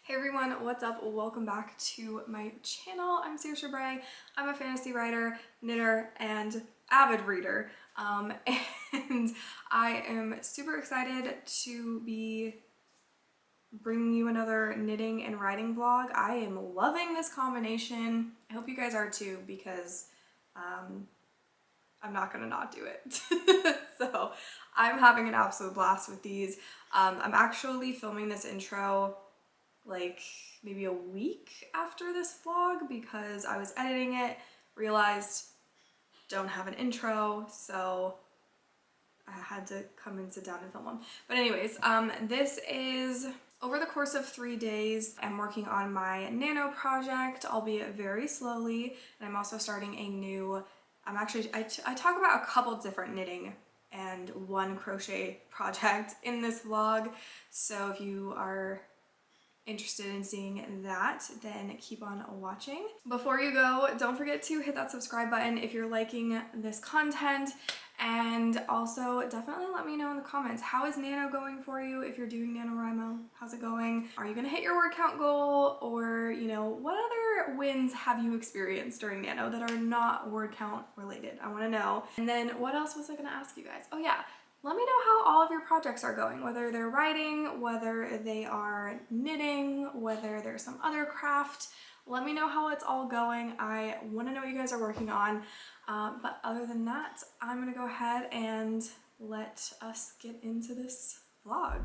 Hey everyone, what's up? Welcome back to my channel. I'm Saoirse Bray. I'm a fantasy writer, knitter, and avid reader. And I am super excited to be bringing you another knitting and writing vlog. I am loving this combination. I hope you guys are too, because I'm not gonna not do it. So I'm having an absolute blast with these. I'm actually filming this intro like maybe a week after this vlog because I was editing it, realized don't have an intro, so I had to come and sit down and film one. But anyways, this is over the course of 3 days. I'm working on my Nano project, albeit very slowly, and I'm also starting a new, I talk about a couple different knitting and one crochet project in this vlog, so if you are interested in seeing that, then keep on watching. Before you go, don't forget to hit that subscribe button if you're liking this content, and also definitely let me know in the comments, how is Nano going for you if you're doing NaNoWriMo? How's it going? Are you gonna hit your word count goal, or what other wins have you experienced during Nano that are not word count related? I want to know. And then what else was I gonna ask you guys? Oh yeah, let me know how all of your projects are going, whether they're writing, whether they are knitting, whether there's some other craft. Let me know how it's all going. I want to know what you guys are working on. But other than that, I'm gonna go ahead and let us get into this vlog.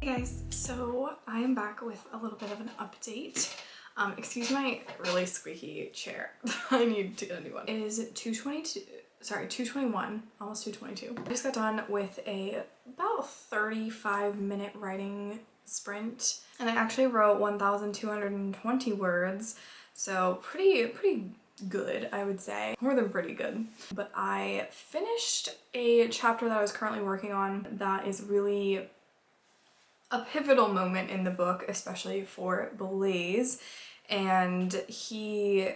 Hey guys, so I am back with a little bit of an update. Excuse my really squeaky chair. I need to get a new one. It is 2:21, almost 2:22. I just got done with about 35-minute writing sprint, and I actually wrote 1,220 words, so pretty good, I would say. More than pretty good. But I finished a chapter that I was currently working on that is really a pivotal moment in the book, especially for Blaze, and he's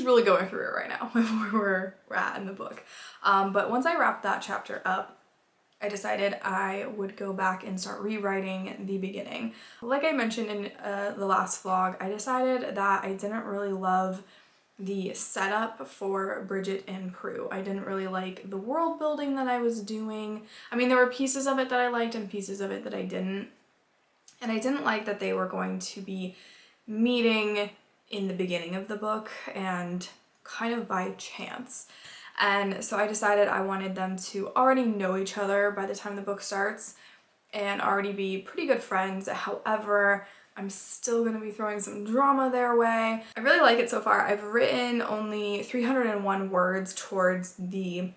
really going through it right now where we're at in the book. But once I wrapped that chapter up, I decided I would go back and start rewriting the beginning. Like I mentioned in the last vlog, I decided that I didn't really love the setup for Bridget and Prue. I didn't really like the world building that I was doing. I mean, there were pieces of it that I liked and pieces of it that I didn't. And I didn't like that they were going to be meeting in the beginning of the book and kind of by chance. And so I decided I wanted them to already know each other by the time the book starts and already be pretty good friends. However, I'm still gonna be throwing some drama their way. I really like it so far. I've written only 301 words towards the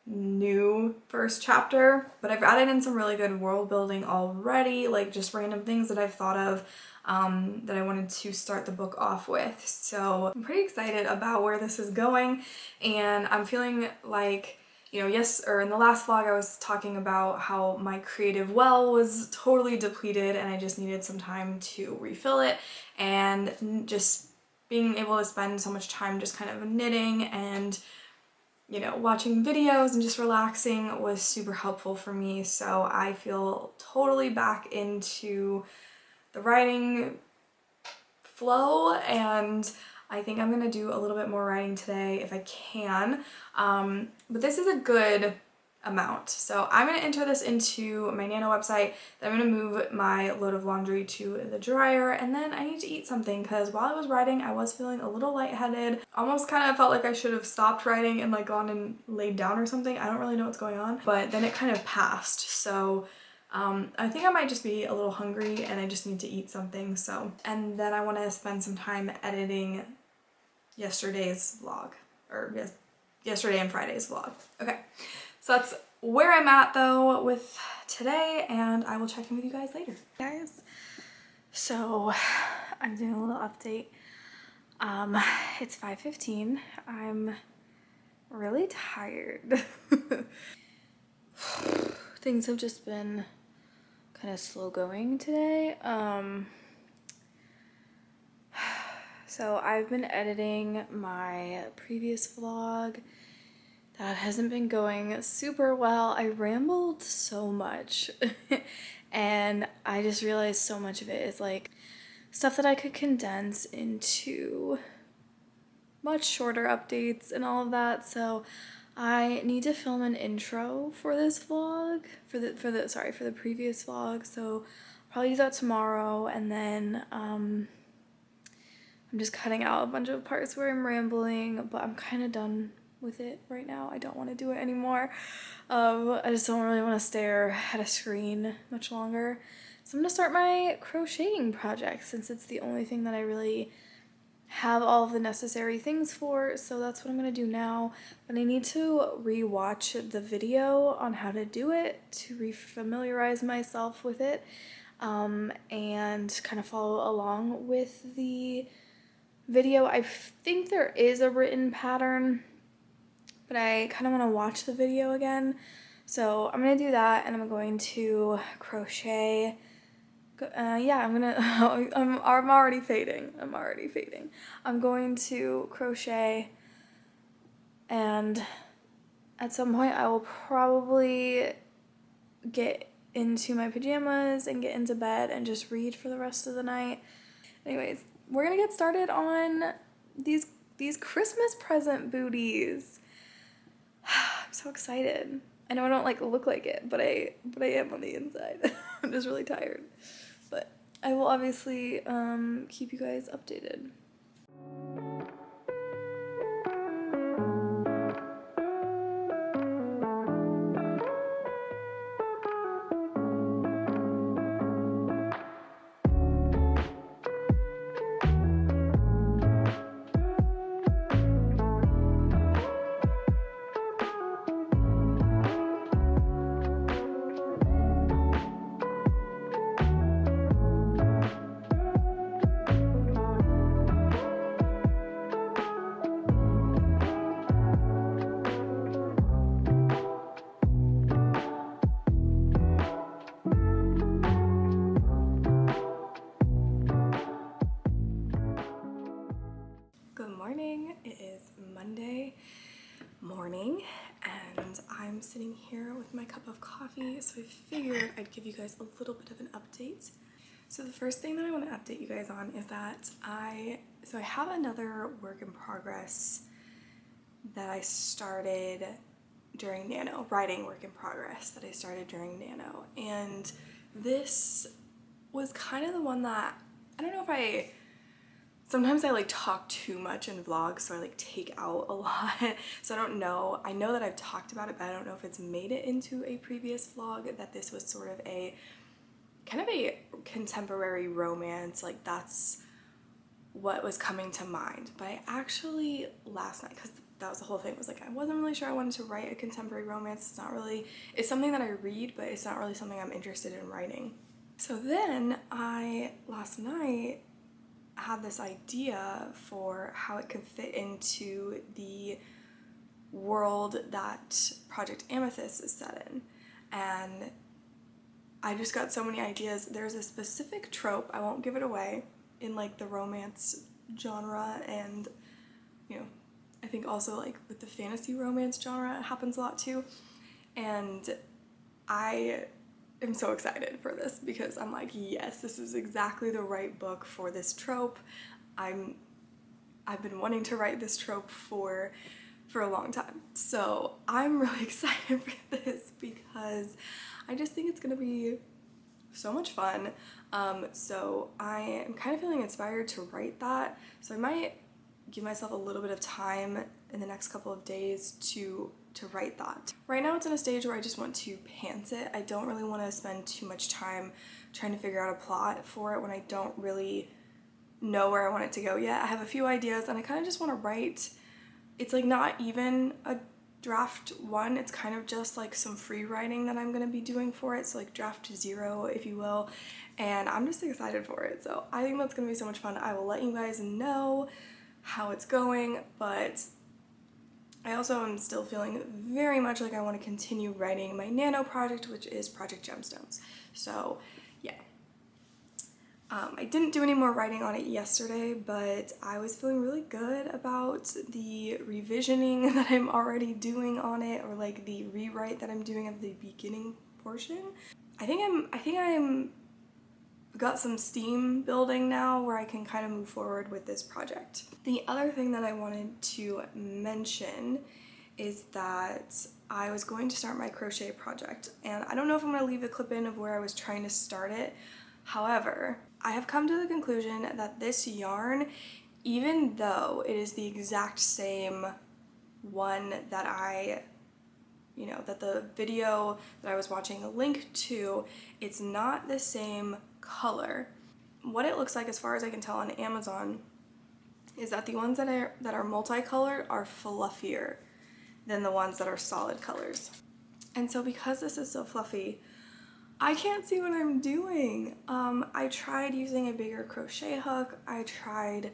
new first chapter, but I've added in some really good world building already, like just random things that I've thought of that I wanted to start the book off with. So I'm pretty excited about where this is going, and I'm feeling like, in the last vlog I was talking about how my creative well was totally depleted and I just needed some time to refill it, and just being able to spend so much time just kind of knitting and watching videos and just relaxing was super helpful for me. So I feel totally back into the writing flow, and I think I'm gonna do a little bit more writing today if I can, but this is a good amount. So I'm gonna enter this into my Nano website, then I'm gonna move my load of laundry to the dryer, and then I need to eat something because while I was writing I was feeling a little lightheaded. Almost kind of felt like I should have stopped writing and gone and laid down or something. I don't really know what's going on, but then it kind of passed. So I think I might just be a little hungry and I just need to eat something, so. And then I want to spend some time editing yesterday's vlog, or yesterday and Friday's vlog. Okay, so that's where I'm at though with today, and I will check in with you guys later. Guys, so I'm doing a little update. It's 5:15. I'm really tired. Things have just been kind of slow going today. So I've been editing my previous vlog. That hasn't been going super well. I rambled so much and I just realized so much of it is like stuff that I could condense into much shorter updates and all of that. So I need to film an intro for this vlog, for the previous vlog. So I'll probably do that tomorrow, and then I'm just cutting out a bunch of parts where I'm rambling, but I'm kind of done with it right now. I don't want to do it anymore. I just don't really want to stare at a screen much longer. So I'm gonna start my crocheting project since it's the only thing that I really have all of the necessary things for, so that's what I'm gonna do now. But I need to re-watch the video on how to do it to re-familiarize myself with it, and kind of follow along with the video. I think there is a written pattern, but I kind of want to watch the video again. So I'm gonna do that, and I'm going to crochet. Yeah, I'm already fading. I'm going to crochet, and at some point I will probably get into my pajamas and get into bed and just read for the rest of the night. Anyways, we're gonna get started on these Christmas present booties. I'm so excited. I know I don't like look like it, but I am on the inside. I'm just really tired. But I will obviously keep you guys updated. Good morning. It is Monday morning and I'm sitting here with my cup of coffee, so I figured I'd give you guys a little bit of an update. So the first thing that I want to update you guys on is that I have another work in progress that I started during Nano, writing work in progress that I started during Nano, and this was kind of the one that, I don't know if sometimes I like talk too much in vlogs, so I like take out a lot. So I don't know. I know that I've talked about it, but I don't know if it's made it into a previous vlog, that this was sort of a kind of a contemporary romance. Like that's what was coming to mind. But I actually last night, because that was the whole thing, was like I wasn't really sure I wanted to write a contemporary romance. It's something that I read, but it's not really something I'm interested in writing. So then last night had this idea for how it could fit into the world that Project Amethyst is set in, and I just got so many ideas. There's a specific trope, I won't give it away, in like the romance genre, and you know, I think also like with the fantasy romance genre it happens a lot too, and I am so excited for this because I'm like, yes, this is exactly the right book for this trope. I've been wanting to write this trope for a long time, so I'm really excited for this because I just think it's gonna be so much fun. So I am kind of feeling inspired to write that, so I might give myself a little bit of time in the next couple of days to to write that. Right now it's in a stage where I just want to pants it. I don't really want to spend too much time trying to figure out a plot for it when I don't really know where I want it to go yet. I have a few ideas and I kind of just want to write. It's like not even a draft 1, it's kind of just like some free writing that I'm going to be doing for it, so like draft 0 if you will, and I'm just excited for it. So I think that's going to be so much fun. I will let you guys know how it's going, but I also am still feeling very much like I want to continue writing my Nano project, which is Project Gemstones. So yeah. I didn't do any more writing on it yesterday, but I was feeling really good about the revisioning that I'm already doing on it, or like the rewrite that I'm doing of the beginning portion. I think I'm got some steam building now where I can kind of move forward with this project. The other thing that I wanted to mention is that I was going to start my crochet project, and I don't know if I'm going to leave the clip in of where I was trying to start it. However, I have come to the conclusion that this yarn, even though it is the exact same one that that the video that I was watching a link to, it's not the same color. What it looks like, as far as I can tell on Amazon, is that the ones that are multicolored are fluffier than the ones that are solid colors. And so because this is so fluffy, I can't see what I'm doing. I tried using a bigger crochet hook. I tried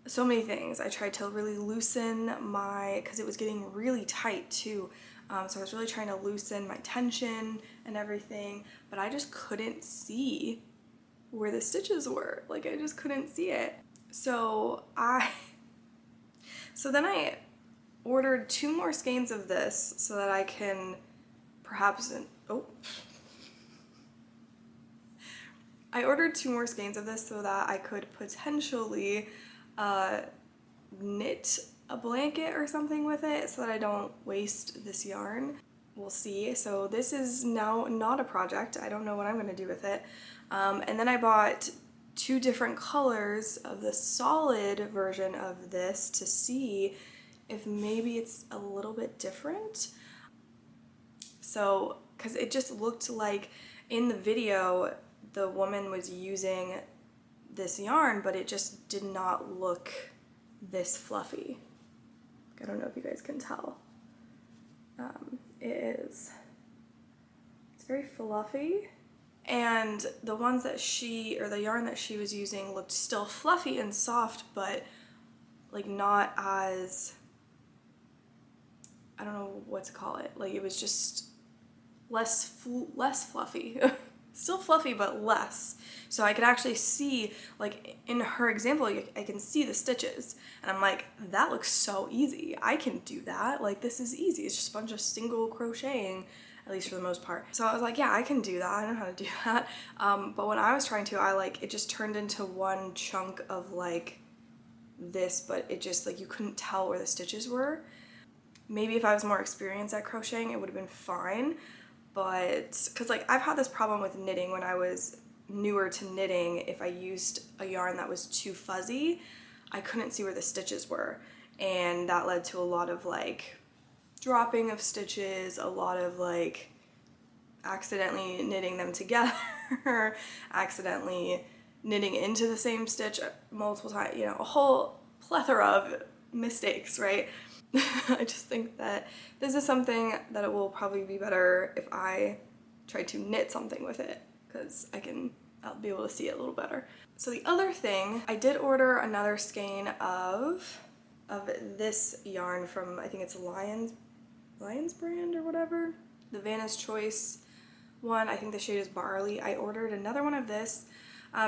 so many things. I tried to really loosen because it was getting really tight too. So I was really trying to loosen my tension and everything, but I just couldn't see where the stitches were. Like, I just couldn't see it. So then I ordered 2 more skeins of this so that I can perhaps, I ordered 2 more skeins of this so that I could potentially knit a blanket or something with it so that I don't waste this yarn. We'll see. So this is now not a project. I don't know what I'm going to do with it. And then I bought 2 different colors of the solid version of this to see if maybe it's a little bit different. So, because it just looked like in the video the woman was using this yarn, but it just did not look this fluffy. I don't know if you guys can tell. It's very fluffy, and the ones that the yarn that she was using looked still fluffy and soft, but like not as, I don't know what to call it. Like, it was just less fluffy. Still fluffy, but less. So I could actually see, like in her example, I can see the stitches, and I'm like, that looks so easy. I can do that. Like, this is easy. It's just a bunch of single crocheting, at least for the most part. So I was like, yeah, I can do that. I know how to do that. But when I was trying to, it just turned into one chunk of like this, but it just, like, you couldn't tell where the stitches were. Maybe if I was more experienced at crocheting, it would have been fine. But, because like I've had this problem with knitting when I was newer to knitting, if I used a yarn that was too fuzzy, I couldn't see where the stitches were. And that led to a lot of like dropping of stitches, a lot of like accidentally knitting them together, accidentally knitting into the same stitch multiple times, a whole plethora of mistakes, right? I just think that this is something that it will probably be better if I try to knit something with it, because I'll be able to see it a little better. So the other thing, I did order another skein of this yarn from, I think it's Lions brand or whatever, the Vanna's Choice one. I think the shade is Barley. I ordered another one of this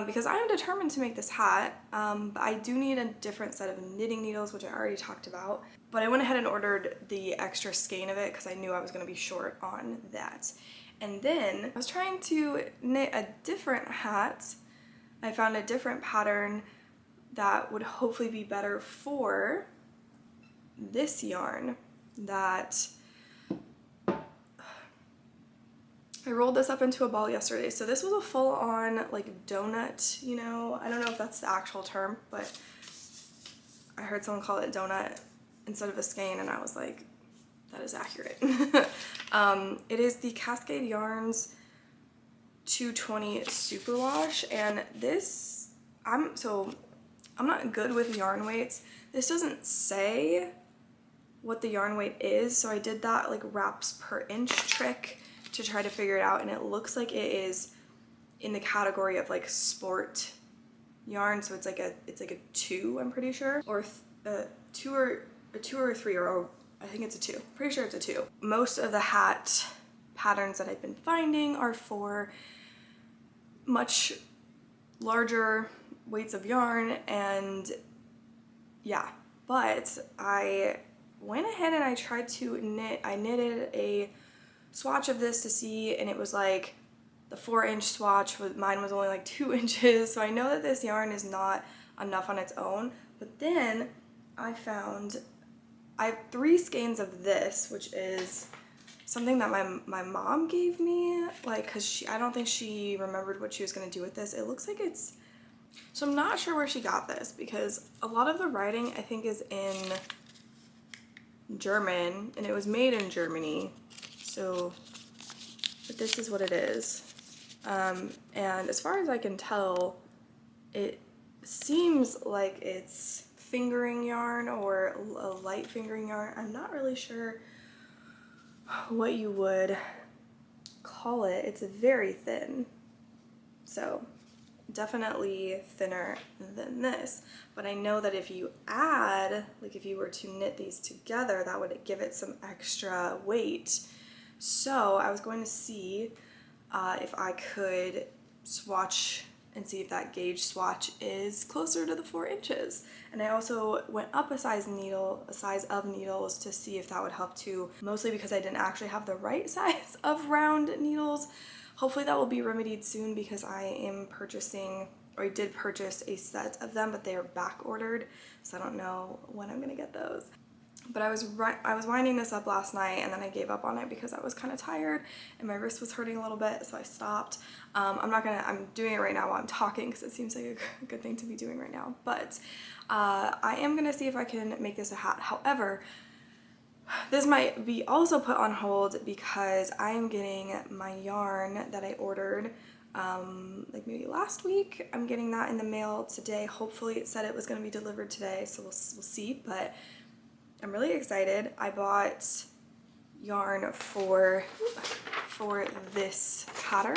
because I am determined to make this hat, but I do need a different set of knitting needles, which I already talked about. But I went ahead and ordered the extra skein of it because I knew I was going to be short on that. And then I was trying to knit a different hat. I found a different pattern that would hopefully be better for this yarn that I rolled this up into a ball yesterday. So this was a full-on like donut, I don't know if that's the actual term, but I heard someone call it donut instead of a skein, and I was like, that is accurate. It is the Cascade Yarns 220 Superwash, and this, I'm not good with yarn weights. This doesn't say what the yarn weight is, so I did that like wraps per inch trick to try to figure it out, and it looks like it is in the category of like sport yarn, so it's like a 2, I'm pretty sure, or a 2 or a 3, or I think it's a 2. Pretty sure it's a 2. Most of the hat patterns that I've been finding are for much larger weights of yarn, and yeah, but I went ahead and I tried to knit. I knitted a swatch of this to see, and it was like the 4-inch swatch, mine was only like 2 inches, so I know that this yarn is not enough on its own. But then I have 3 skeins of this, which is something that my mom gave me, like, because I don't think she remembered what she was going to do with this. It looks like it's, so I'm not sure where she got this, because a lot of the writing I think is in German, and it was made in Germany, so, but this is what it is. And as far as I can tell, it seems like it's fingering yarn or a light fingering yarn. I'm not really sure what you would call it. It's very thin, so definitely thinner than this, but I know that if you add, like if you were to knit these together, that would give it some extra weight. So I was going to see if I could swatch and see if that gauge swatch is closer to the 4 inches. And I also went up a size of needles to see if that would help too, mostly because I didn't actually have the right size of round needles. Hopefully that will be remedied soon, because I am purchasing, or I did purchase a set of them, but they are back ordered, so I don't know when I'm gonna get those. But I was winding this up last night, and then I gave up on it because I was kind of tired and my wrist was hurting a little bit, so I stopped. I'm doing it right now while I'm talking because it seems like a good thing to be doing right now. But I am gonna see if I can make this a hat. However, this might be also put on hold because I am getting my yarn that I ordered like maybe last week. I'm getting that in the mail today. Hopefully it said it was going to be delivered today, so we'll see, but I'm really excited. I bought yarn for this pattern.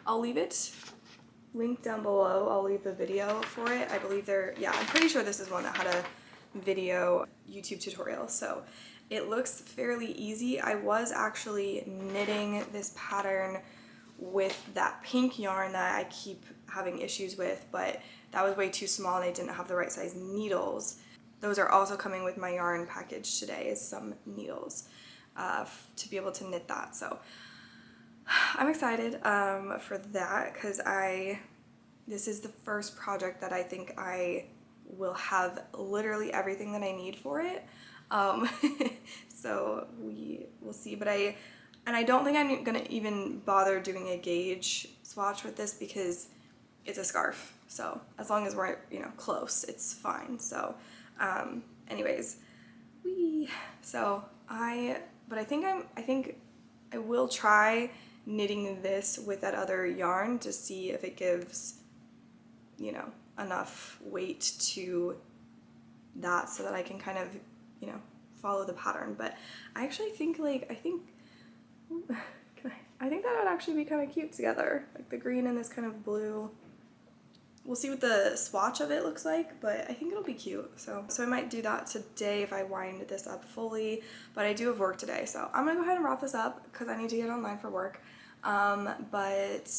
I'll leave it linked down below. I'll leave the video for it. I believe I'm pretty sure this is one that had a video YouTube tutorial, so it looks fairly easy. I was actually knitting this pattern with that pink yarn that I keep having issues with, but that was way too small and I didn't have the right size needles. Those are also coming with my yarn package today, is some needles to be able to knit that. So I'm excited for that, because this is the first project that I think I will have literally everything that I need for it. So we will see, but I don't think I'm gonna even bother doing a gauge swatch with this because it's a scarf. So as long as we're, close, it's fine. So anyways, I think I will try knitting this with that other yarn to see if it gives, enough weight to that so that I can kind of, follow the pattern. But I actually think I think that would actually be kind of cute together, like the green and this kind of blue. We'll see what the swatch of it looks like, but I think it'll be cute. So I might do that today if I wind this up fully, but I do have work today, so I'm gonna go ahead and wrap this up because I need to get online for work. But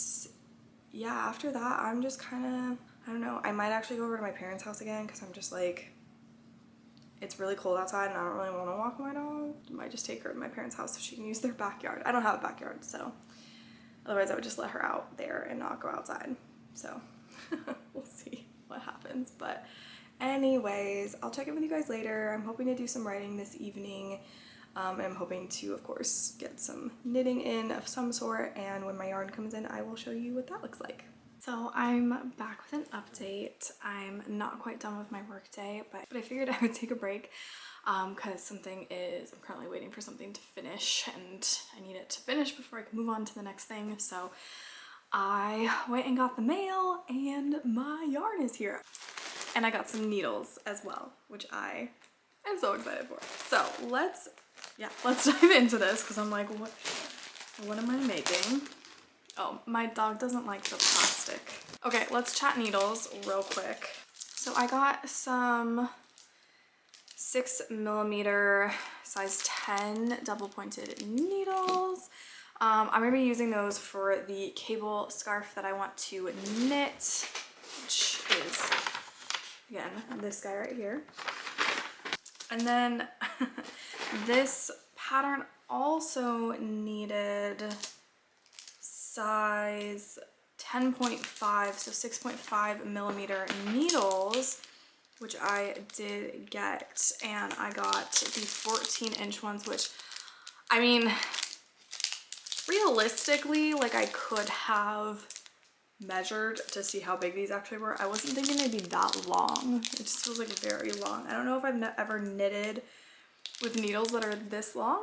yeah, after that, I'm just kind of, I don't know, I might actually go over to my parents' house again because I'm just like, it's really cold outside and I don't really want to walk my dog. I might just take her to my parents' house so she can use their backyard. I don't have a backyard, so otherwise I would just let her out there and not go outside. So we'll see what happens. But anyways, I'll check in with you guys later. I'm hoping to do some writing this evening. And I'm hoping to, of course, get some knitting in of some sort. And when my yarn comes in, I will show you what that looks like. So I'm back with an update. I'm not quite done with my work day, but I figured I would take a break because I'm currently waiting for something to finish and I need it to finish before I can move on to the next thing. So I went and got the mail and my yarn is here. And I got some needles as well, which I am so excited for. So let's dive into this because I'm like, what am I making? Oh, my dog doesn't like the plastic. Okay, let's chat needles real quick. So I got some 6mm size 10 double pointed needles. I'm gonna be using those for the cable scarf that I want to knit, which is, again, this guy right here. And then this pattern also needed size 10.5, so 6.5mm needles, which I did get, and I got the 14-inch ones, which, I mean, realistically, like, I could have measured to see how big these actually were. I wasn't thinking they'd be that long. It just feels like very long. I don't know if I've ever knitted with needles that are this long.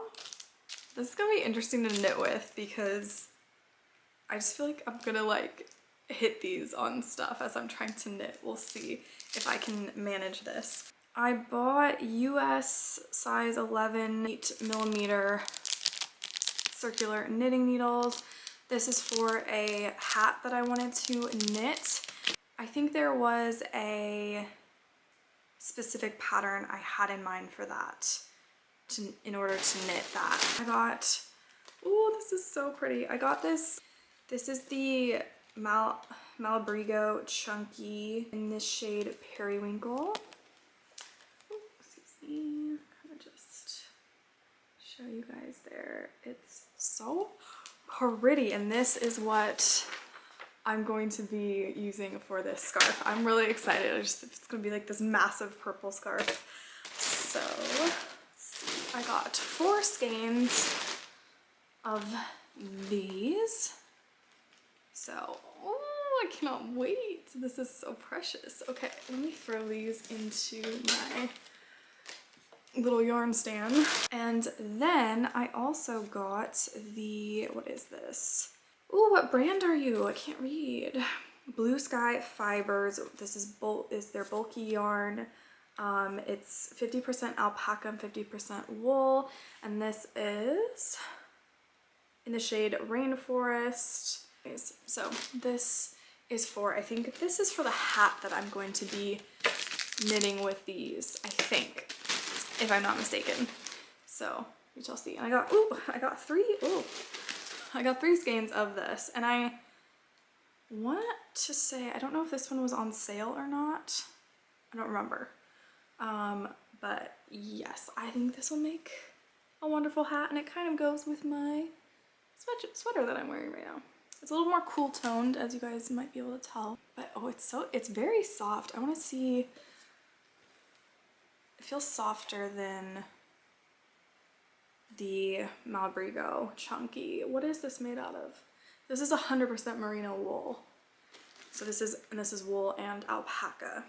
This is gonna be interesting to knit with because I just feel like I'm gonna like hit these on stuff as I'm trying to knit. We'll see if I can manage this. I bought US size 11 8mm circular knitting needles. This is for a hat that I wanted to knit. I think there was a specific pattern I had in mind for that in order to knit that. I got, oh, this is so pretty. I got this. This is the Malabrigo Chunky in this shade Periwinkle. Oh, excuse me. Kind of just show you guys there. It's so pretty, and this is what I'm going to be using for this scarf. I'm really excited. It's gonna be like this massive purple scarf. So I got 4 skeins of these. So, oh, I cannot wait. This is so precious. Okay, let me throw these into my little yarn stand. And then I also got the, what is this? Ooh, what brand are you? I can't read. Blue Sky Fibers. This is their bulky yarn. It's 50% alpaca and 50% wool. And this is in the shade Rainforest. So this is for, I think this is for the hat that I'm going to be knitting with these, I think, if I'm not mistaken. So we shall see. And I got 3 skeins of this, and I want to say, I don't know if this one was on sale or not. I don't remember. But yes, I think this will make a wonderful hat, and it kind of goes with my sweater that I'm wearing right now. It's a little more cool toned, as you guys might be able to tell. But oh, it's very soft. I want to see, it feels softer than the Malabrigo Chunky. What is this made out of? This is 100% merino wool. So this is wool and alpaca.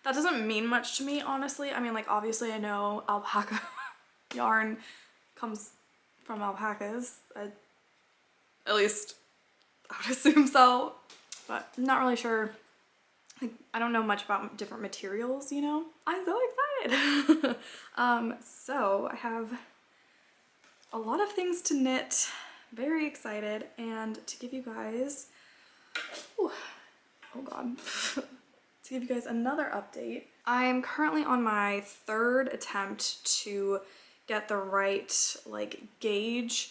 That doesn't mean much to me, honestly. I mean, like, obviously I know alpaca yarn comes from alpacas. At least I would assume so, but I'm not really sure. Like, I don't know much about different materials, you know? I'm so excited. So I have a lot of things to knit, very excited, and to give you guys, oh God, to give you guys another update. I am currently on my 3rd attempt to get the right, like, gauge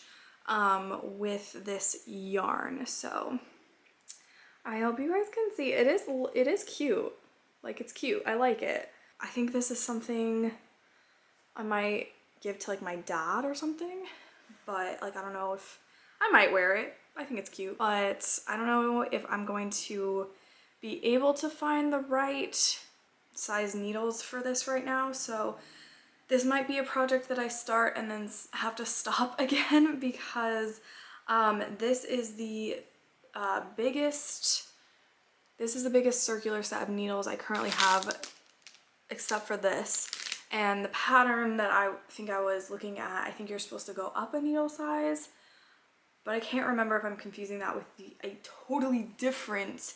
with this yarn. So I hope you guys can see. It is cute. Like, it's cute. I like it. I think this is something I might give to like my dad or something, but like, I don't know if I might wear it. I think it's cute, but I don't know if I'm going to be able to find the right size needles for this right now. So this might be a project that I start and then have to stop again because this is the this is the biggest circular set of needles I currently have, except for this. And the pattern that I think I was looking at, I think you're supposed to go up a needle size, but I can't remember if I'm confusing that with a totally different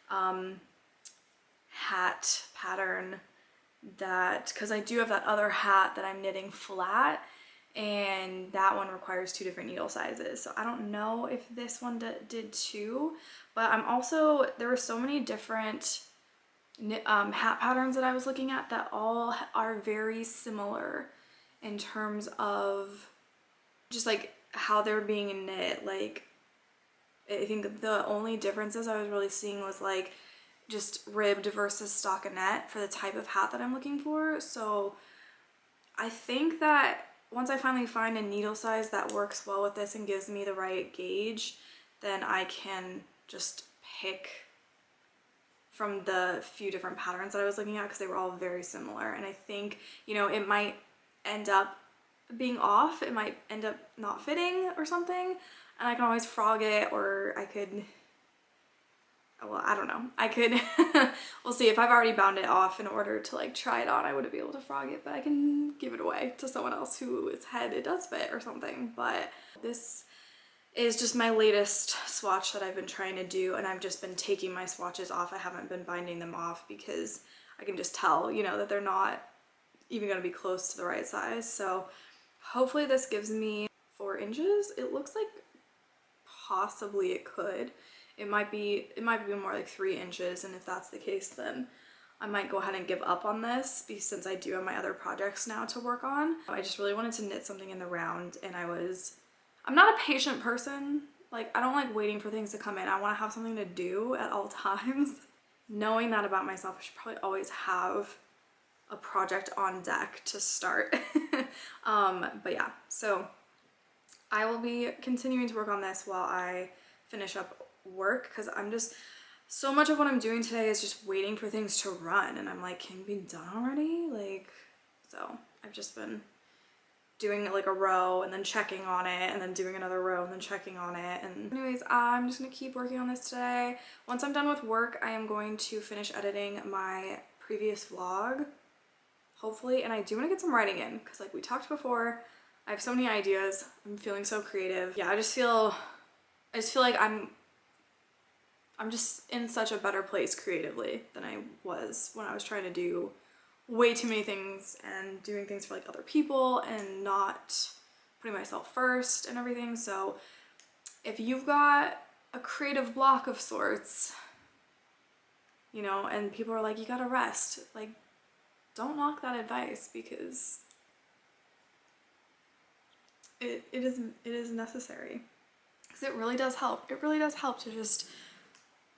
hat pattern, that, because I do have that other hat that I'm knitting flat, and that one requires 2 different needle sizes. So I don't know if this one did too, but there were so many different hat patterns that I was looking at that all are very similar in terms of just like how they're being knit. Like, I think the only differences I was really seeing was like just ribbed versus stockinette for the type of hat that I'm looking for. So I think that once I finally find a needle size that works well with this and gives me the right gauge, then I can just pick from the few different patterns that I was looking at, because they were all very similar. And I think, you know, it might end up being off, it might end up not fitting or something, and I can always frog it, or I could, well, I don't know, I could we'll see. If I've already bound it off in order to like try it on, I wouldn't be able to frog it, but I can give it away to someone else whose head it does fit or something. But this is just my latest swatch that I've been trying to do, and I've just been taking my swatches off. I haven't been binding them off because I can just tell, you know, that they're not even going to be close to the right size. So hopefully this gives me 4 inches. It looks like possibly it could. It might be more like 3 inches, and if that's the case, then I might go ahead and give up on this, since I do have my other projects now to work on. I just really wanted to knit something in the round, and I'm not a patient person. Like, I don't like waiting for things to come in. I want to have something to do at all times. Knowing that about myself, I should probably always have a project on deck to start. But yeah, so I will be continuing to work on this while I finish up work, because I'm just, so much of what I'm doing today is just waiting for things to run, and I'm like, can you be done already? Like, so I've just been doing like a row and then checking on it, and then doing another row and then checking on it. And anyways, I'm just gonna keep working on this today. Once I'm done with work, I am going to finish editing my previous vlog, hopefully, and I do want to get some writing in, because like we talked before, I have so many ideas. I'm feeling so creative. Yeah, I just feel like I'm just in such a better place creatively than I was when I was trying to do way too many things and doing things for like other people and not putting myself first and everything. So if you've got a creative block of sorts, you know, and people are like, you gotta rest, like, don't knock that advice, because it is necessary, because it really does help. It really does help to just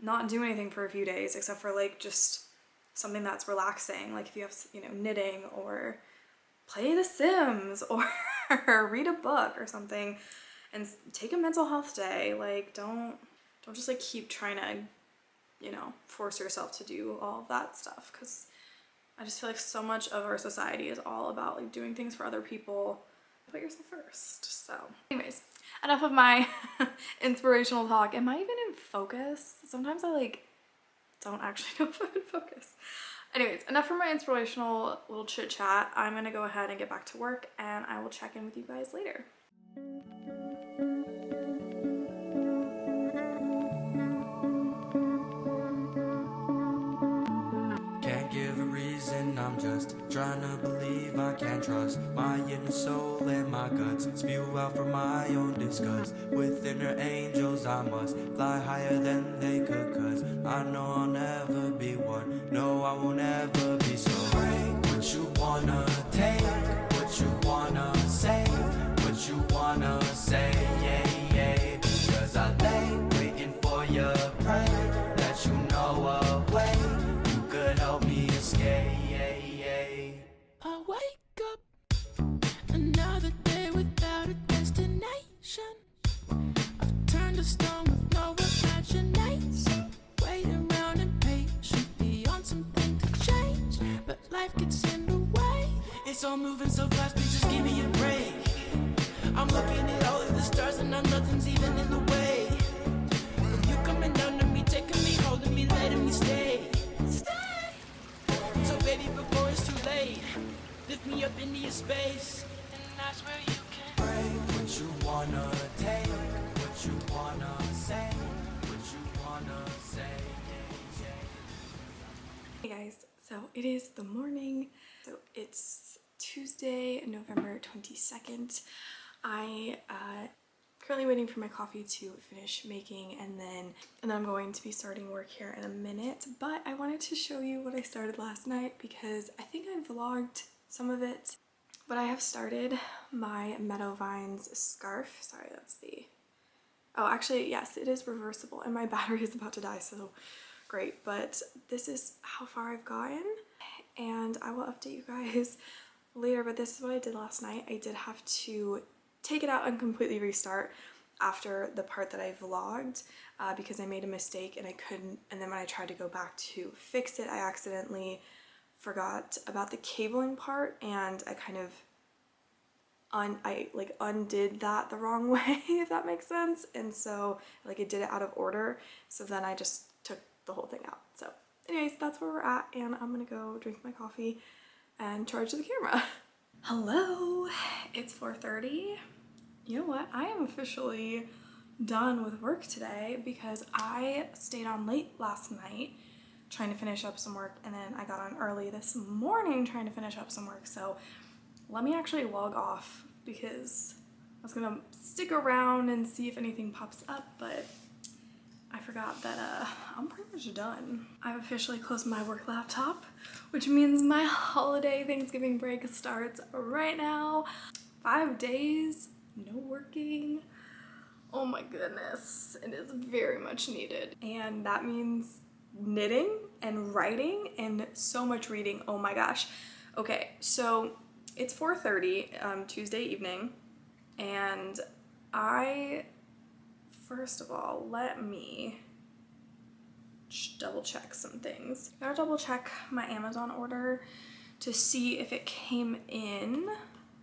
not do anything for a few days, except for like just something that's relaxing, like if you have, you know, knitting or play The Sims or read a book or something, and take a mental health day. Like, don't just like keep trying to, you know, force yourself to do all of that stuff, because I just feel like so much of our society is all about like doing things for other people. Put yourself first. So anyways, enough of my inspirational talk. Am I even in focus? Sometimes I like don't actually know if I'm in focus. Anyways, enough for my inspirational little chit chat. I'm gonna go ahead and get back to work, and I will check in with you guys later. Can't give a reason, I'm just trying to believe. I can't trust my inner soul and my guts spew out from my own disgust. With inner angels I must fly higher than they could, cause I know I'll never be one. No, I won't ever be. So break what you wanna take, what you wanna say, what you wanna say, yeah, yeah. Cause I lay waiting for your pray, that you know a way you could help me escape. I wake up another day without a destination. I've turned to stone with no imagination, waiting around impatiently on something to change, but life gets in the way. It's all moving so fast, please just give me a break. I'm looking at all of the stars and now nothing's even in the way. From you So baby, before it's too late, lift me up into your space, and that's where you can Break what you wanna take, what you wanna say, what you wanna say. Hey guys, so it is the morning. So it's Tuesday, November 22nd. I currently waiting for my coffee to finish making, and then I'm going to be starting work here in a minute. But I wanted to show you what I started last night because I think I vlogged some of it. But I have started my Meadow Vines scarf. Sorry, that's the... Oh, actually, yes, it is reversible, and my battery is about to die, so great. But this is how far I've gotten, and I will update you guys later. But this is what I did last night. I did have to take it out and completely restart after the part that I vlogged because I made a mistake and I couldn't, and then when I tried to go back to fix it, I accidentally forgot about the cabling part, and I kind of undid that the wrong way, if that makes sense. And so like I did it out of order, so then I just took the whole thing out. So anyways, that's where we're at, and I'm gonna go drink my coffee and charge the camera. Hello, it's 4:30. You know what? I am officially done with work today because I stayed on late last night trying to finish up some work, and then I got on early this morning trying to finish up some work. So let me actually log off because I was gonna stick around and see if anything pops up, but I forgot that I'm pretty much done. I've officially closed my work laptop, which means my holiday Thanksgiving break starts right now. 5 days, no working. Oh my goodness, it is very much needed. And that means knitting and writing and so much reading. Oh my gosh. Okay, so it's 4:30 Tuesday evening, and first of all, let me double check some things. I gotta double check my Amazon order to see if it came in.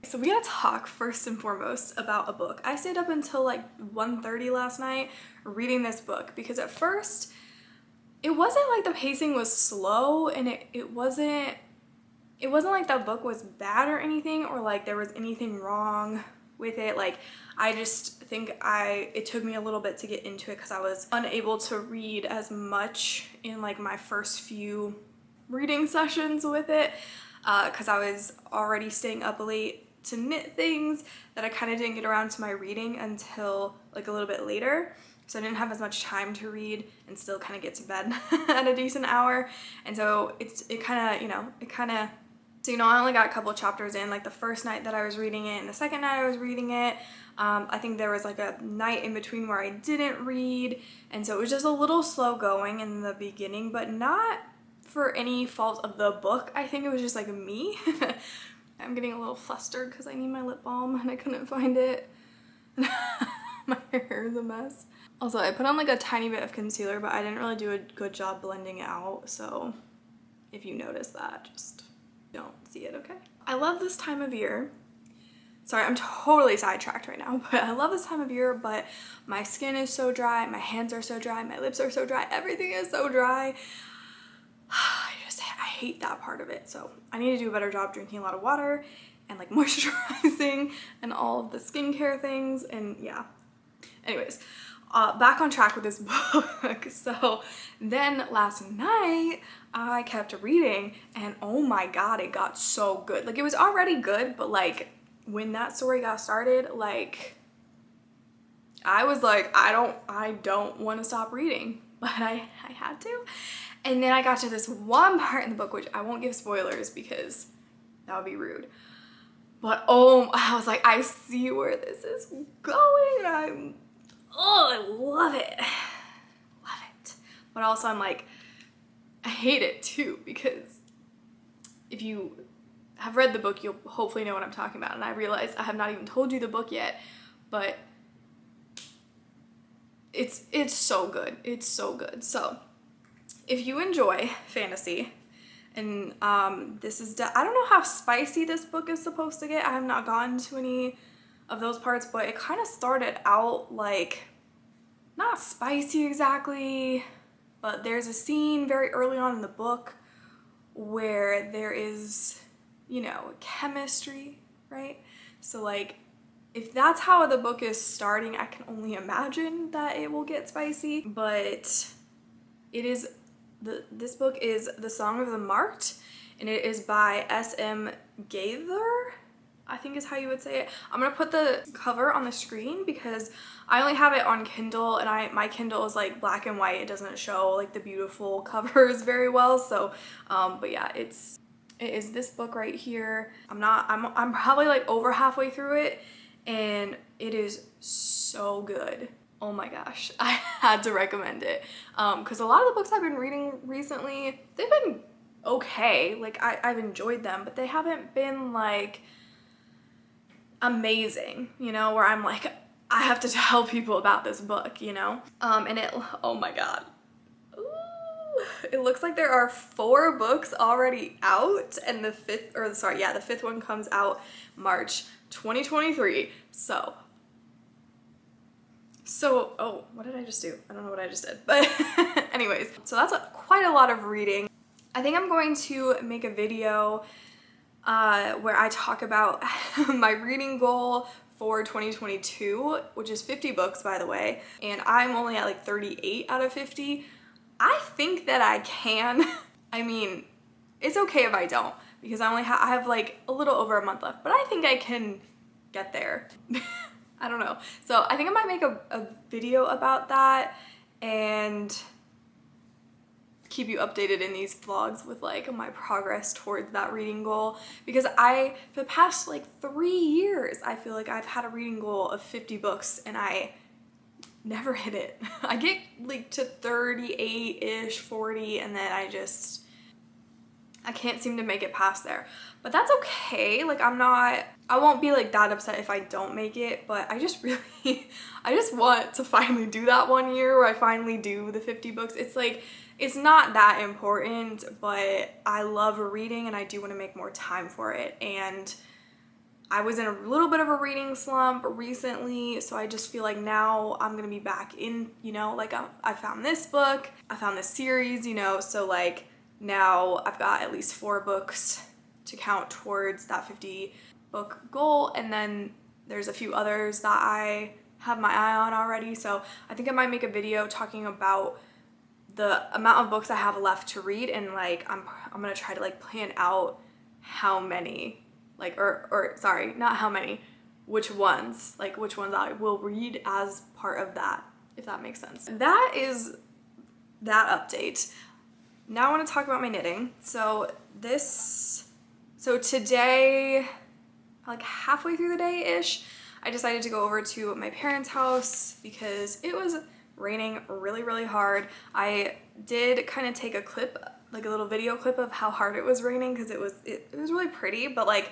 So we gotta talk first and foremost about a book. I stayed up until like 1:30 last night reading this book because at first it wasn't like the pacing was slow, and it wasn't like the book was bad or anything, or like there was anything wrong with it. Like I just think it took me a little bit to get into it because I was unable to read as much in like my first few reading sessions with it because I was already staying up late to knit things that I kind of didn't get around to my reading until like a little bit later. So I didn't have as much time to read and still kind of get to bed at a decent hour. And so I only got a couple chapters in, like the first night that I was reading it and the second night I was reading it. I think there was like a night in between where I didn't read. And so it was just a little slow going in the beginning, but not for any fault of the book. I think it was just like me. I'm getting a little flustered because I need my lip balm and I couldn't find it. My hair is a mess. Also, I put on like a tiny bit of concealer, but I didn't really do a good job blending it out. So if you notice that, just don't see it, okay? I love this time of year. Sorry, I'm totally sidetracked right now, but I love this time of year, but my skin is so dry, my hands are so dry, my lips are so dry, everything is so dry. I hate that part of it. So I need to do a better job drinking a lot of water and like moisturizing and all of the skincare things, and yeah. Anyways, back on track with this book. So then last night I kept reading, and oh my god, it got so good. Like it was already good, but like when that story got started, like I was like, I don't want to stop reading, but I had to. And then I got to this one part in the book, which I won't give spoilers because that would be rude. But I was like, I see where this is going. I love it. Love it. But also I'm like, I hate it too, because if you have read the book, you'll hopefully know what I'm talking about. And I realize I have not even told you the book yet, but it's so good. It's so good. So if you enjoy fantasy, and this is, I don't know how spicy this book is supposed to get. I have not gotten to any of those parts, but it kind of started out like, not spicy exactly, but there's a scene very early on in the book where there is, you know, chemistry, right? So like, if that's how the book is starting, I can only imagine that it will get spicy, but it is, this book is The Song of the Marked, and it is by S.M. Gaither, I think is how you would say it. I'm gonna put the cover on the screen because I only have it on Kindle, and my Kindle is like black and white. It doesn't show like the beautiful covers very well. So, but yeah, it is this book right here. I'm probably like over halfway through it, and it is so good. Oh my gosh, I had to recommend it. Because a lot of the books I've been reading recently, they've been okay. Like I've enjoyed them, but they haven't been like amazing, you know, where I'm like, I have to tell people about this book, you know? And it, oh my God. Ooh, it looks like there are 4 books already out, and the fifth one comes out March 2023. So, oh, what did I just do? I don't know what I just did, but anyways, so that's quite a lot of reading. I think I'm going to make a video where I talk about my reading goal for 2022, which is 50 books, by the way, and I'm only at like 38 out of 50. I think that I can. I mean, it's okay if I don't, because I have like a little over a month left, but I think I can get there. I don't know. So I think I might make a video about that and keep you updated in these vlogs with like my progress towards that reading goal, because for the past like 3 years I feel like I've had a reading goal of 50 books and I never hit it. I get like to 38-ish, 40, and then I can't seem to make it past there. But that's okay. Like I won't be like that upset if I don't make it, but I just want to finally do that one year where I finally do the 50 books. It's like, it's not that important, but I love reading and I do want to make more time for it. And I was in a little bit of a reading slump recently, so I just feel like now I'm gonna be back in, you know, like I found this book, I found this series, you know, so like now I've got at least 4 books to count towards that 50 book goal, and then there's a few others that I have my eye on already. So I think I might make a video talking about the amount of books I have left to read, and like I'm gonna try to like plan out how many, like or sorry, not how many, which ones I will read as part of that, if that makes sense. That is that update. Now I want to talk about my knitting. So today, like halfway through the day-ish, I decided to go over to my parents' house because it was raining really, really hard. I did kind of take a clip, like a little video clip of how hard it was raining, because it was really pretty, but like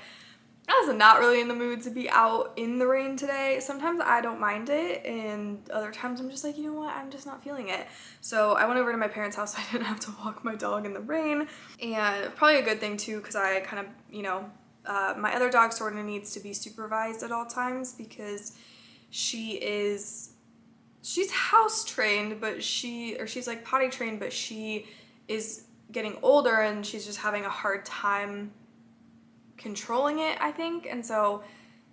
I was not really in the mood to be out in the rain today. Sometimes I don't mind it, and other times I'm just like, you know what, I'm just not feeling it. So I went over to my parents' house so I didn't have to walk my dog in the rain, and probably a good thing too, because I kind of, you know, my other dog sort of needs to be supervised at all times because she's house trained, but she's like potty trained, but she is getting older and she's just having a hard time controlling it, I think. And so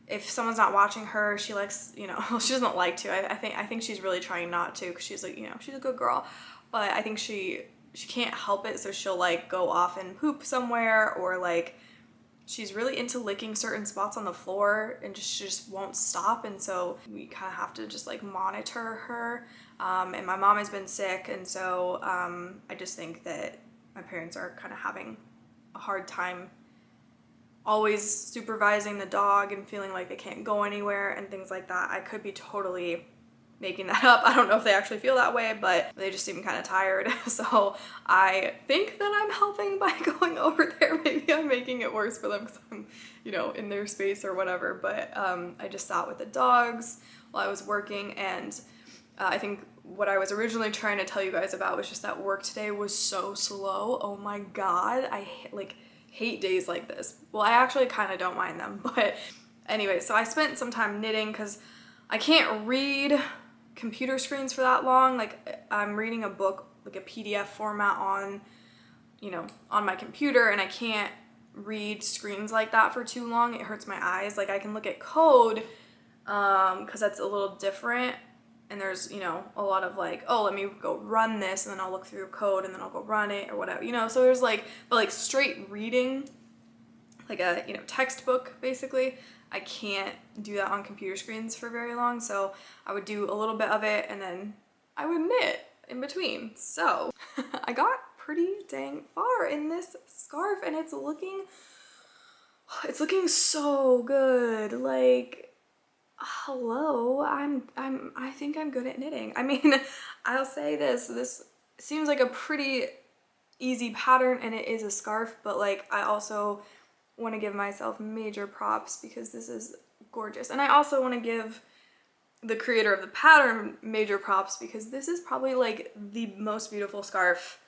if someone's not watching her, she likes, you know, she doesn't like to. I think she's really trying not to, because she's like, you know, she's a good girl, but I think she can't help it, so she'll like go off and poop somewhere, or like she's really into licking certain spots on the floor and just won't stop, and so we kind of have to just like monitor her. And my mom has been sick, and so I just think that my parents are kind of having a hard time always supervising the dog and feeling like they can't go anywhere and things like that. I could be totally making that up. I don't know if they actually feel that way, but they just seem kind of tired. So I think that I'm helping by going over there. Maybe I'm making it worse for them because I'm, you know, in their space or whatever. But I just sat with the dogs while I was working, and I think what I was originally trying to tell you guys about was just that work today was so slow. Oh my God. I hate days like this. Well, I actually kind of don't mind them, but anyway, so I spent some time knitting because I can't read computer screens for that long. Like I'm reading a book, like a PDF format on, you know, on my computer, and I can't read screens like that for too long. It hurts my eyes. Like I can look at code because that's a little different, and there's, you know, a lot of like, oh, let me go run this, and then I'll look through code, and then I'll go run it or whatever, you know. So there's like, but like straight reading, like a, you know, textbook basically, I can't do that on computer screens for very long. So I would do a little bit of it and then I would knit in between. So I got pretty dang far in this scarf, and it's looking so good. Like, hello, I think I'm good at knitting. I mean, I'll say this seems like a pretty easy pattern, and it is a scarf, but like I also want to give myself major props because this is gorgeous. And I also want to give the creator of the pattern major props because this is probably like the most beautiful scarf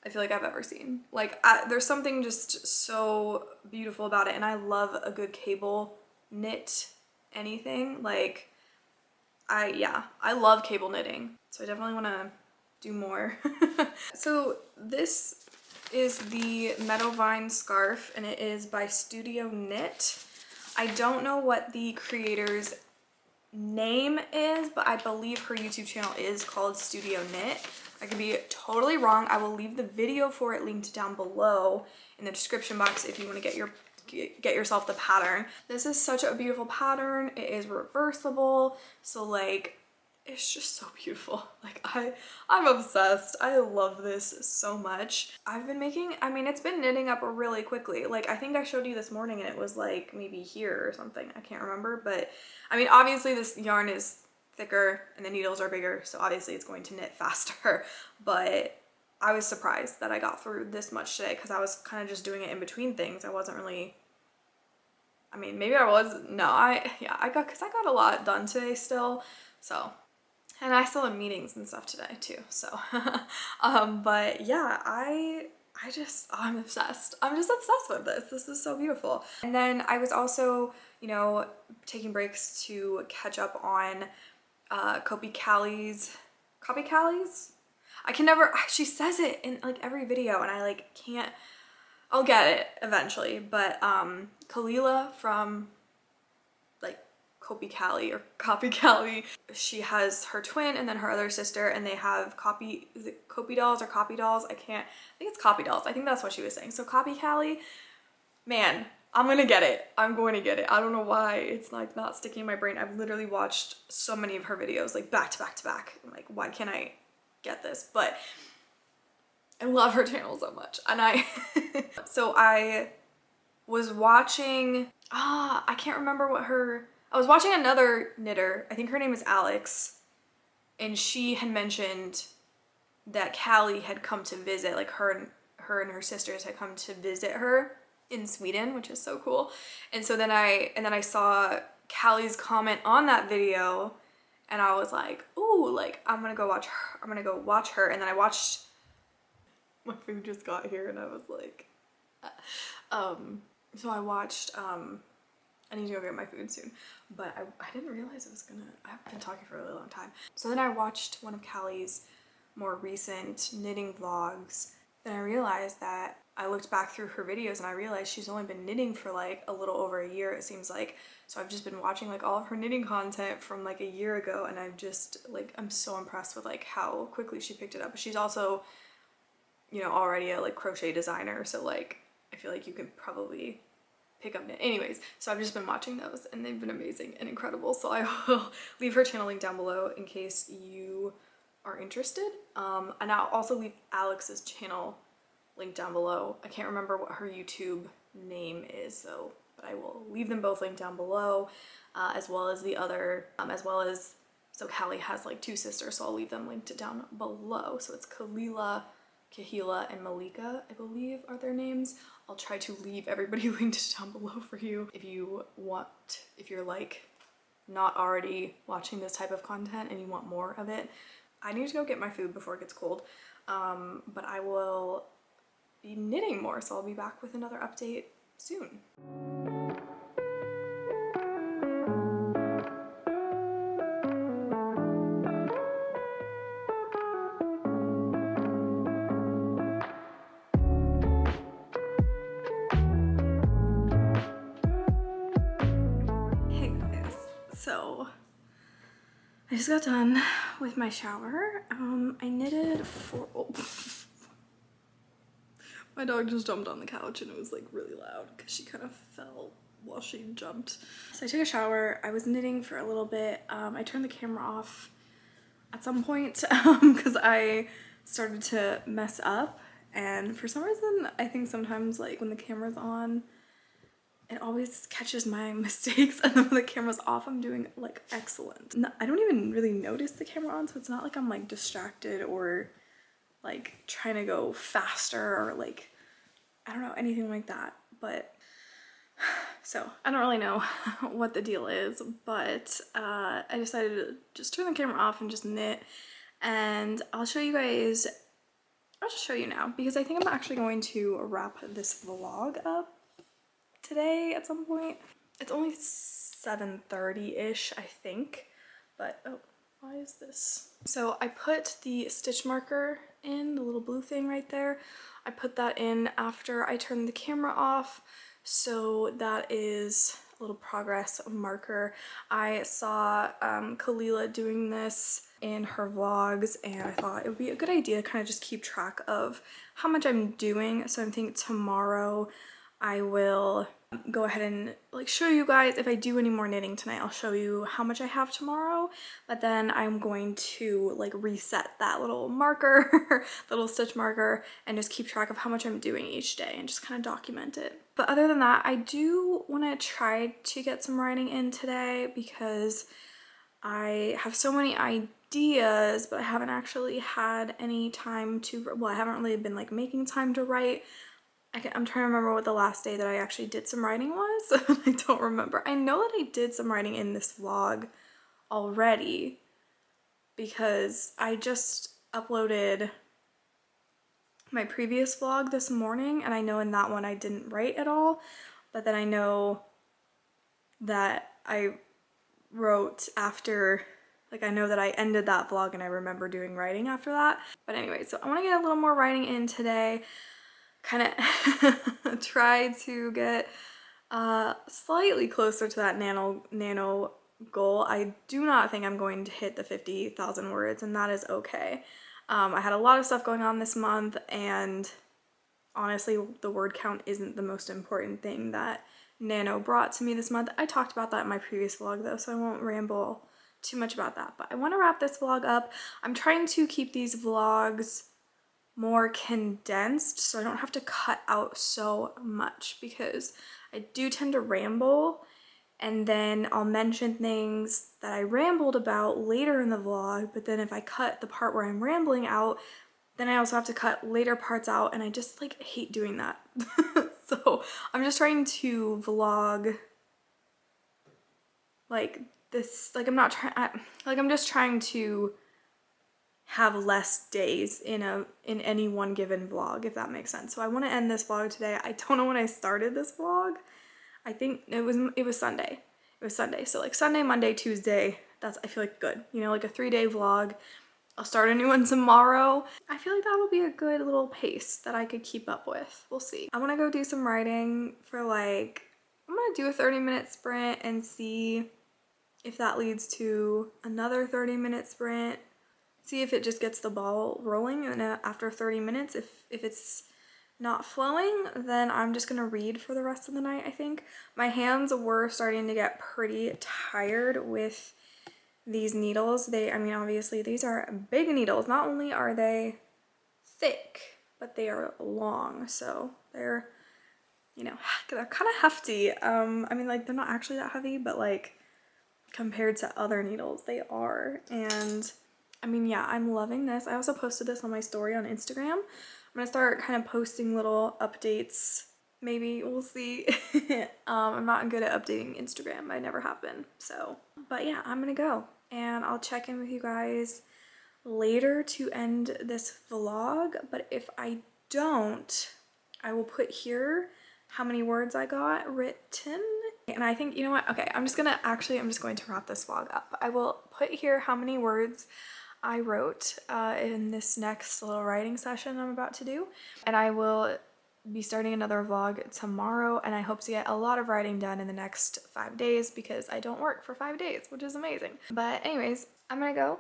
I feel like I've ever seen. Like there's something just so beautiful about it, and I love a good cable knit anything. Like I love cable knitting, so I definitely want to do more. So this is the Meadowvine scarf, and it is by Studio Knit. I don't know what the creator's name is, but I believe her YouTube channel is called Studio Knit. I could be totally wrong. I will leave the video for it linked down below in the description box if you want to get yourself the pattern. This is such a beautiful pattern. It is reversible, so like it's just so beautiful. Like I'm obsessed. I love this so much. I've been making, I mean, it's been knitting up really quickly. Like I think I showed you this morning and it was like maybe here or something. I can't remember, but I mean, obviously this yarn is thicker and the needles are bigger, so obviously it's going to knit faster, but I was surprised that I got through this much today because I was kind of just doing it in between things. I wasn't really, I mean, maybe I was, no, I got a lot done today still, so. And I still have meetings and stuff today too, so. But yeah, I'm obsessed. I'm just obsessed with this. This is so beautiful. And then I was also, you know, taking breaks to catch up on Copy Callie's, I can never, she says it in like every video and I like can't, I'll get it eventually, but Kalila from like Copy Callie, she has her twin and then her other sister, and they have is it Copy Dolls or Copy Dolls? I think it's Copy Dolls. I think that's what she was saying. So Copy Callie, man, I'm gonna get it. I'm going to get it. I don't know why it's like not sticking in my brain. I've literally watched so many of her videos like back to back to back. I'm like, why can't I get this? But I love her channel so much. And so I was watching, I can't remember what I was watching another knitter. I think her name is Alex. And she had mentioned that Callie had come to visit, like her and her sisters had come to visit her in Sweden, which is so cool. And so then I saw Callie's comment on that video and I was like, ooh, like I'm gonna go watch her. And then I watched, my food just got here and I was like, so I watched, I need to go get my food soon, but I didn't realize I've been talking for a really long time. So then I watched one of Callie's more recent knitting vlogs. Then I realized that I looked back through her videos and I realized she's only been knitting for like a little over a year, it seems like. So I've just been watching like all of her knitting content from like a year ago, and I've just like, I'm so impressed with like how quickly she picked it up. But she's also, you know, already a like crochet designer, so like I feel like you can probably pick up knit. Anyways, so I've just been watching those and they've been amazing and incredible. So I will leave her channel link down below in case you are interested. And I'll also leave Alex's channel link down below. I can't remember what her YouTube name is though, but I will leave them both linked down below, as well as the other, so Callie has like two sisters, so I'll leave them linked down below. So it's Kahila, and Malika, I believe are their names. I'll try to leave everybody linked down below for you if you want, if you're like not already watching this type of content and you want more of it. I need to go get my food before it gets cold, but I will be knitting more, so I'll be back with another update soon. So I just got done with my shower. I knitted for, oh. My dog just jumped on the couch and it was like really loud because she kind of fell while she jumped. So I took a shower. I was knitting for a little bit. I turned the camera off at some point because I started to mess up, and for some reason I think sometimes like when the camera's on it always catches my mistakes, and then when the camera's off I'm doing like excellent. No, I don't even really notice the camera on, so it's not like I'm like distracted or like trying to go faster or like I don't know, anything like that. But so I don't really know what the deal is, but I decided to just turn the camera off and just knit, and I'll show you guys. I'll just show you now because I think I'm actually going to wrap this vlog up today at some point. It's only 7:30-ish, I think, but oh, why is this? So I put the stitch marker in, the little blue thing right there. I put that in after I turned the camera off, so that is a little progress marker. I saw Kalila doing this in her vlogs, and I thought it would be a good idea to kind of just keep track of how much I'm doing. So I think tomorrow I will go ahead and like show you guys, if I do any more knitting tonight, I'll show you how much I have tomorrow, but then I'm going to like reset that little marker, the little stitch marker, and just keep track of how much I'm doing each day and just kind of document it. But other than that, I do want to try to get some writing in today because I have so many ideas, but I haven't actually had any time to, well, I haven't really been like making time to write. I'm trying to remember what the last day that I actually did some writing was. I don't remember. I know that I did some writing in this vlog already because I just uploaded my previous vlog this morning, and I know in that one I didn't write at all, but then I know that I wrote after, like I know that I ended that vlog and I remember doing writing after that. But anyway, so I want to get a little more writing in today. Kind of try to get slightly closer to that nano goal. I do not think I'm going to hit the 50,000 words, and that is okay. I had a lot of stuff going on this month, and honestly the word count isn't the most important thing that Nano brought to me this month. I talked about that in my previous vlog though, so I won't ramble too much about that, but I want to wrap this vlog up. I'm trying to keep these vlogs more condensed so I don't have to cut out so much because I do tend to ramble, and then I'll mention things that I rambled about later in the vlog, but then if I cut the part where I'm rambling out, then I also have to cut later parts out, and I just like hate doing that. So I'm just trying to vlog like this, like I'm just trying to have less days in any one given vlog, if that makes sense. So I want to end this vlog today. I don't know when I started this vlog. I think it was Sunday. It was Sunday. So like Sunday, Monday, Tuesday, that's, I feel like good. You know, like a 3-day vlog. I'll start a new one tomorrow. I feel like that'll be a good little pace that I could keep up with. We'll see. I want to go do some writing for like, I'm going to do a 30-minute sprint and see if that leads to another 30-minute sprint. See if it just gets the ball rolling, and after 30 minutes, if it's not flowing, then I'm just gonna read for the rest of the night, I think. My hands were starting to get pretty tired with these needles. I mean, obviously these are big needles. Not only are they thick, but they are long, so they're, you know, they're kind of hefty. I mean, like, they're not actually that heavy, but like compared to other needles, they are. And I mean, yeah, I'm loving this. I also posted this on my story on Instagram. I'm gonna start kind of posting little updates. Maybe, we'll see. I'm not good at updating Instagram. I never have been. So, but yeah, I'm gonna go, and I'll check in with you guys later to end this vlog. But if I don't, I will put here how many words I got written. And I think, you know what? Okay, I'm just going to wrap this vlog up. I will put here how many words I wrote in this next little writing session I'm about to do. And I will be starting another vlog tomorrow, and I hope to get a lot of writing done in the next 5 days because I don't work for 5 days, which is amazing. But anyways, I'm gonna go.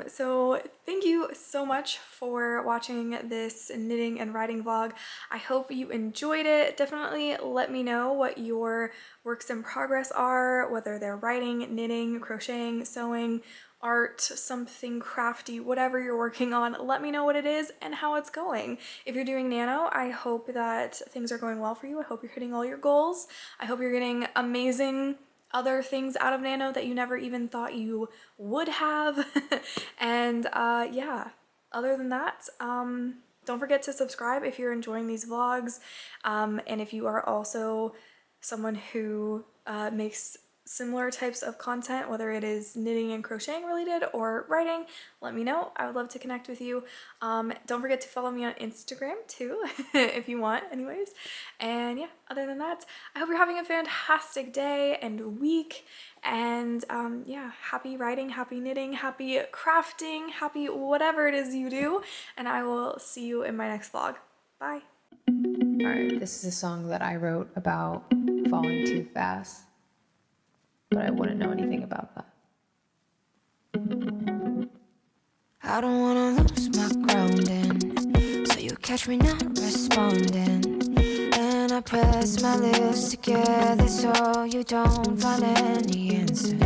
So thank you so much for watching this knitting and writing vlog. I hope you enjoyed it. Definitely let me know what your works in progress are, whether they're writing, knitting, crocheting, sewing, art, something crafty, whatever you're working on. Let me know what it is and how it's going. If you're doing Nano, I hope that things are going well for you. I hope you're hitting all your goals. I hope you're getting amazing other things out of Nano that you never even thought you would have. And yeah, other than that, don't forget to subscribe if you're enjoying these vlogs. And if you are also someone who makes similar types of content, whether it is knitting and crocheting related or writing, let me know. I would love to connect with you. Don't forget to follow me on Instagram too, if you want, anyways. And yeah, other than that, I hope you're having a fantastic day and week. And yeah, happy writing, happy knitting, happy crafting, happy whatever it is you do. And I will see you in my next vlog. Bye. All right, this is a song that I wrote about falling too fast, but I wouldn't know anything about that. I don't wanna lose my grounding, so you catch me not responding. And I press my lips together so you don't find any answers.